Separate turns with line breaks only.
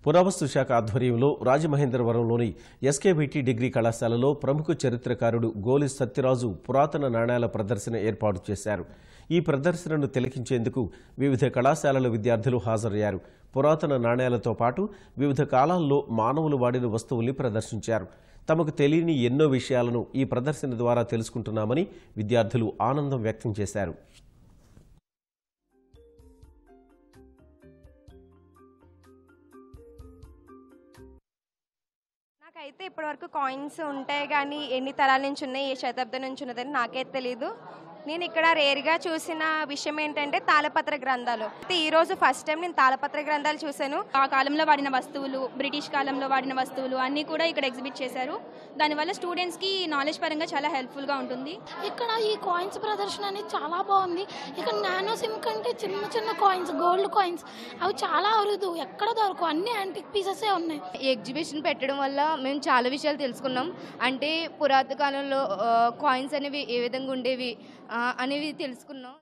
పురావస్తు శాఖ ఆధ్వర్యంలో రాజమహేంద్రవరంలోని ఎస్కేబీటీ డిగ్రీ కళాశాలలో ప్రముఖ చరిత్రకారుడు గోలి సత్యరాజు పురాతన నాణేల ప్రదర్శన ఏర్పాటు చేశారు. ఈ ప్రదర్శనను తిలకించేందుకు వివిధ కళాశాలల విద్యార్థులు హాజరయ్యారు. పురాతన నాణేలతో పాటు వివిధ కాలాల్లో మానవులు వాడిన వస్తువుల్ని ప్రదర్శించారు. తమకు తెలియని ఎన్నో విషయాలను ఈ ప్రదర్శన ద్వారా తెలుసుకుంటున్నామని విద్యార్థులు ఆనందం వ్యక్తం చేశారు.
నాకైతే ఇప్పటివరకు కాయిన్స్ ఉంటాయి కానీ ఎన్ని తరాల నుంచి ఉన్నాయి, ఏ శతాబ్దం నుంచి ఉన్నదని నాకైతే తెలీదు. నేను ఇక్కడ రేర్గా చూసిన విషయం ఏంటంటే తాళపత్ర గ్రంథాలు. ఈ రోజు ఫస్ట్ టైం నేను తాళపత్ర గ్రంథాలు చూశాను.
ఆ కాలంలో వాడిన వస్తువులు, బ్రిటిష్ కాలంలో వాడిన వస్తువులు అన్నీ కూడా ఇక్కడ ఎగ్జిబిట్ చేశారు. దానివల్ల స్టూడెంట్స్కి నాలెడ్జ్ పరంగా చాలా హెల్ప్ఫుల్గా ఉంటుంది.
ఇక్కడ ఈ కాయిన్స్ ప్రదర్శన అనేది చాలా బాగుంది. ఇక్కడ నానో సిమ్ కంటే చిన్న చిన్న కాయిన్స్, గోల్డ్ కాయిన్స్ అవి చాలా అరుదు, ఎక్కడ దొరకవు, అన్ని యాంటిక్ పీసెసే ఉన్నాయి.
ఈ ఎగ్జిబిషన్ పెట్టడం వల్ల మేము చాలా విషయాలు తెలుసుకున్నాం. అంటే పురాతన కాలంలో కాయిన్స్ అనేవి ఏ విధంగా ఉండేవి అనేవి తెలుసుకున్నాం.